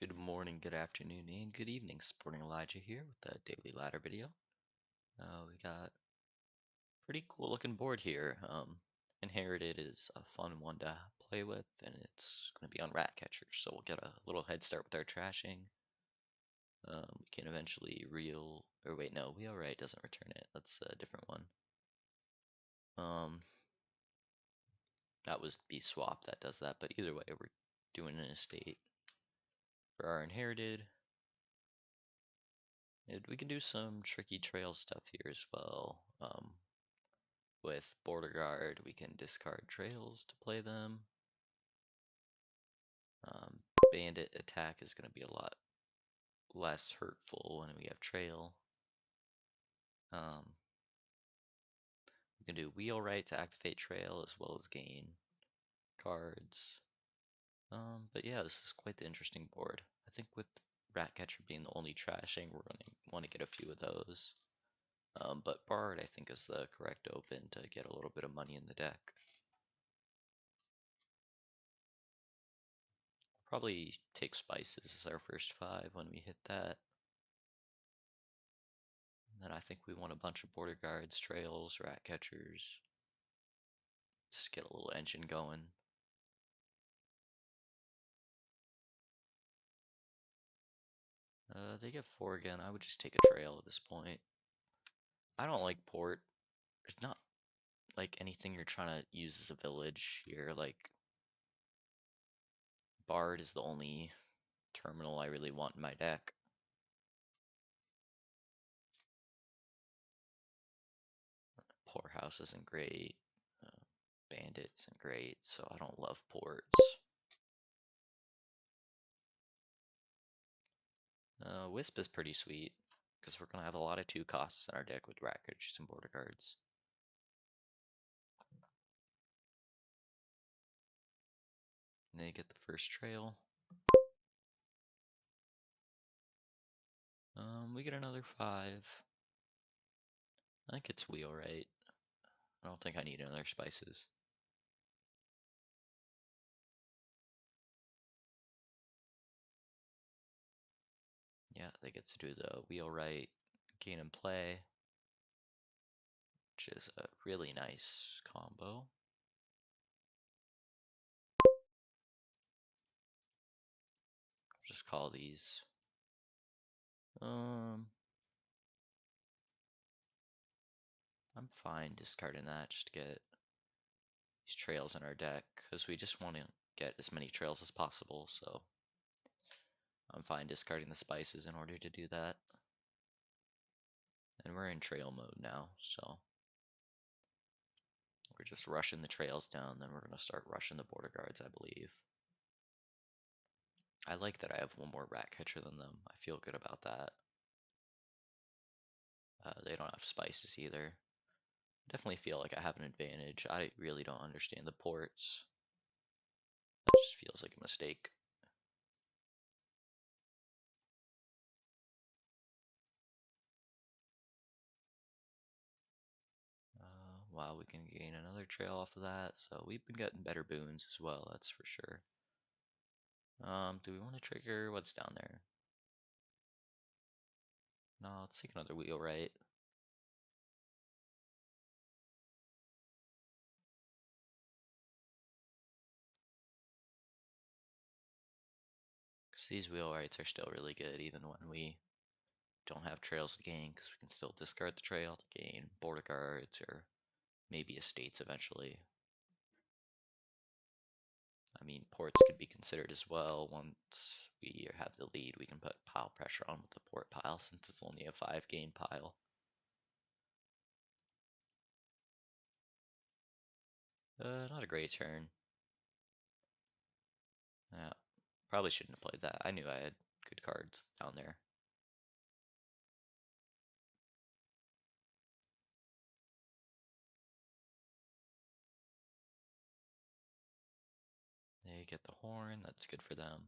Good morning, good afternoon, and good evening. Sporting Elijah here with the daily ladder video. We got pretty cool looking board here. Inherited is a fun one to play with, and it's going to be on rat catchers, so we'll get a little head start with our trashing. We can eventually wheel right doesn't return it. That's a different one. That was be swap that does that, but either way, we're doing an estate for our inherited. And we can do some tricky trail stuff here as well. With border guard, we can discard trails to play them. Um, Bandit attack is going to be a lot less hurtful when we have trail. We can do wheel right to activate trail as well as gain cards. But yeah, this is quite the interesting board. I think with Ratcatcher being the only trashing, we're going to want to get a few of those. But Bard, I think, is the correct open to get a little bit of money in the deck. Probably take Spices as our first 5 when we hit that. And then I think we want a bunch of border guards, trails, rat catchers. Let's get a little engine going. They get 4 again. I would just take a trail at this point. I don't like port. There's not like anything you're trying to use as a village here. Like Bard is the only terminal I really want in my deck. Poorhouse isn't great. Bandit isn't great, so I don't love ports. Wisp is pretty sweet, because we're going to have a lot of 2 costs in our deck with rat catchers and border guards. And they get the first trail. We get another 5. I think it's wheel right. I don't think I need another spices. Yeah, they get to do the wheel right, gain and play, which is a really nice combo. Just call these. I'm fine discarding that just to get these trails in our deck, because we just want to get as many trails as possible, so I'm fine discarding the spices in order to do that. And we're in trail mode now, so we're just rushing the trails down, then we're going to start rushing the border guards, I believe. I like that I have one more rat catcher than them. I feel good about that. They don't have spices either. Definitely feel like I have an advantage. I really don't understand the ports. That just feels like a mistake. Wow, we can gain another trail off of that. So we've been getting better boons as well, that's for sure. Do we want to trigger what's down there? No, let's take another wheel right. Because these wheel rights are still really good even when we don't have trails to gain, because we can still discard the trail to gain border guards or maybe estates eventually. I mean, ports could be considered as well. Once we have the lead, we can put pile pressure on with the port pile since it's only a 5 gain pile. Not a great turn. Yeah, probably shouldn't have played that. I knew I had good cards down there. They get the horn, that's good for them.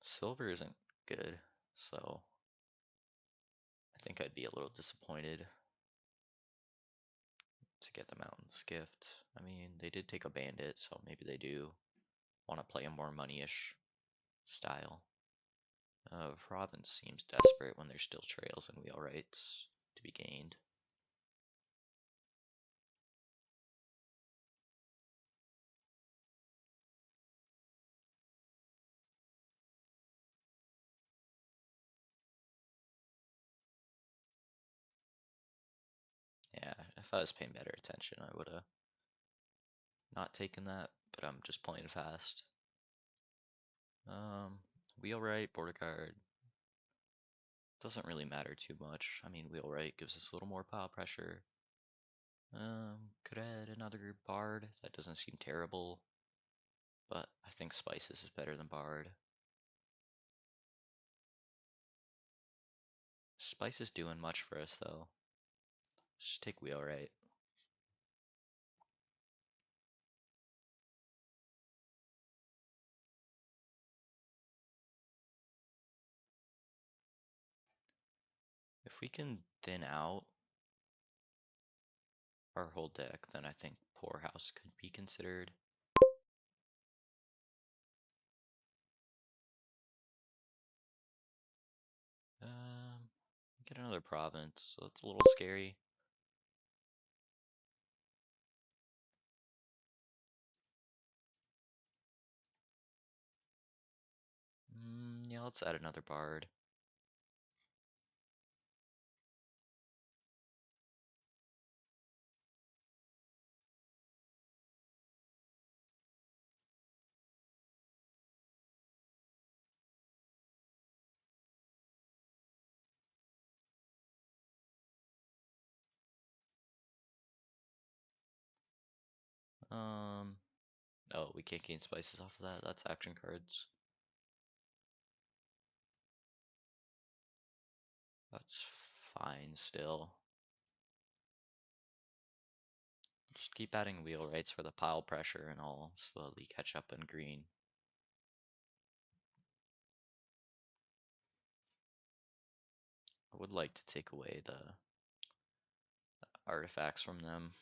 Silver isn't good, so I think I'd be a little disappointed to get the Mountain's Gift. I mean, they did take a bandit, so maybe they do. want to play a more money-ish style. Province seems desperate when there's still trails and wheelwrights to be gained. Yeah, if I was paying better attention, I would have not taken that, but I'm just playing fast. Um, Wheelwright, border guard, doesn't really matter too much. I mean, wheelwright gives us a little more pile pressure. Could add another bard. That doesn't seem terrible, but I think spices is better than bard. Spice is doing much for us though. Let's just take wheelwright. If we can thin out our whole deck, then I think poorhouse could be considered. Get another province, so it's a little scary. Yeah, let's add another bard. Um, oh, we can't gain spices off of that. That's action cards. That's fine still. Just keep adding wheelwrights for the pile pressure and I'll slowly catch up in green. I would like to take away the artifacts from them.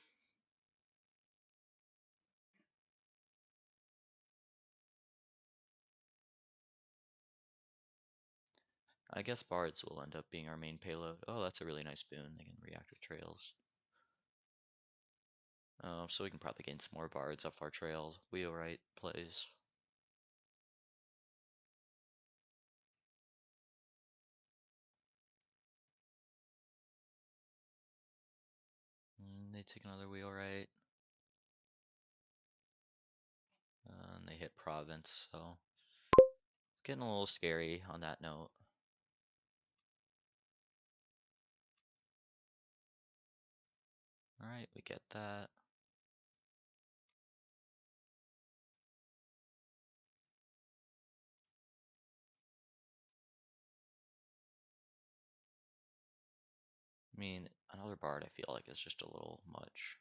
I guess bards will end up being our main payload. Oh, that's a really nice boon. They can react with trails. So we can probably gain some more bards off our trails. Wheelwright plays. They take another wheelwright. And they hit province, so it's getting a little scary on that note. Alright, we get that. I mean, another bard I feel like is just a little much.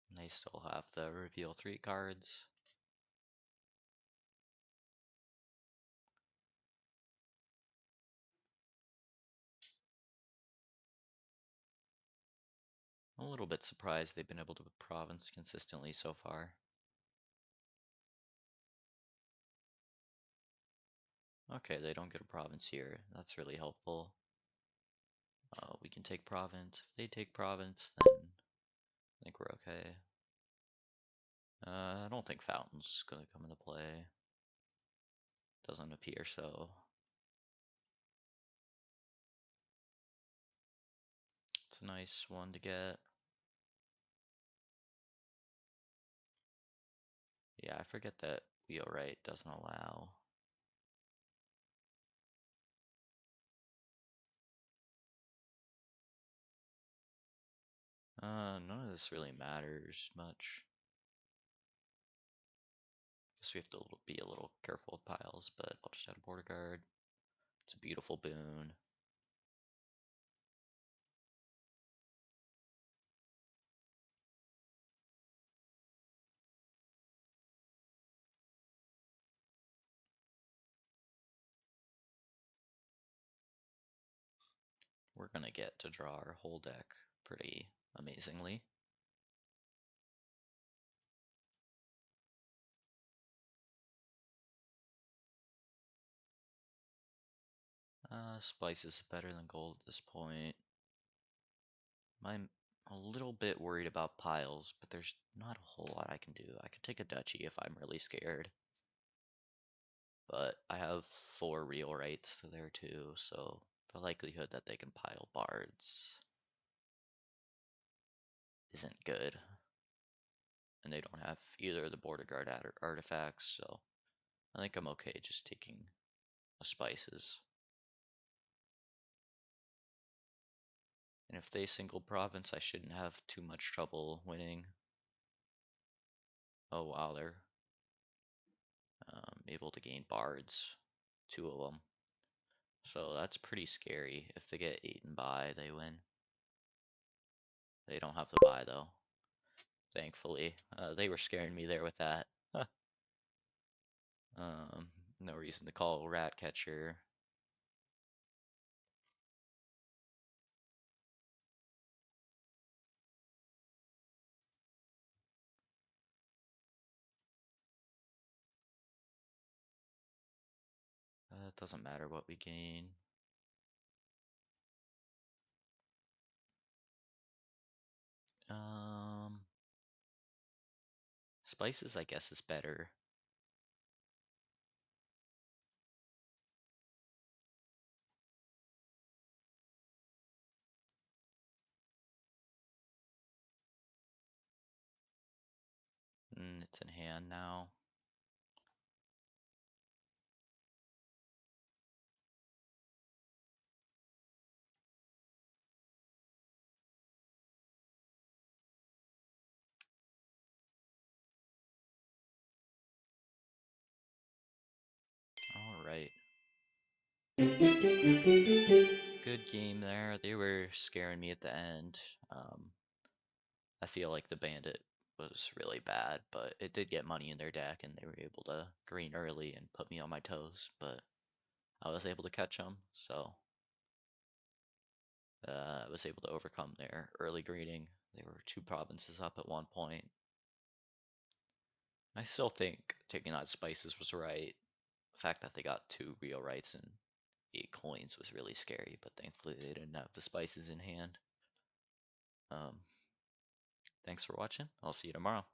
And they still have the reveal 3 cards. I'm a little bit surprised they've been able to province consistently so far. Okay, they don't get a province here. That's really helpful. We can take province. If they take province, then I think we're okay. I don't think fountain's gonna come into play. Doesn't appear so. It's a nice one to get. Yeah, I forget that wheelwright doesn't allow. None of this really matters much. Guess we have to be a little careful with piles, but I'll just add a border guard. It's a beautiful boon. we're gonna get to draw our whole deck pretty amazingly. Spice is better than gold at this point. I'm a little bit worried about piles, but there's not a whole lot I can do. I could take a duchy if I'm really scared. But I have 4 real rights there too, so the likelihood that they can pile bards isn't good. And they don't have either of the border guard artifacts, so I think I'm okay just taking the spices. And if they single province, I shouldn't have too much trouble winning. Oh wow, they're able to gain bards, 2 of them. So that's pretty scary. If they get 8 and buy, they win. They don't have to buy though, thankfully. They were scaring me there with that. um, no reason to call rat catcher. It doesn't matter what we gain. Um, Spices, I guess, is better. It's in hand now. All right. Good game there. They were scaring me at the end. I feel like the bandit was really bad, but it did get money in their deck, and they were able to green early and put me on my toes. But I was able to catch them, so I was able to overcome their early greening. They were 2 provinces up at one point. I still think taking out spices was right. The fact that they got 2 real rights and 8 coins was really scary, but thankfully they didn't have the spices in hand. Um, Thanks for watching. I'll see you tomorrow.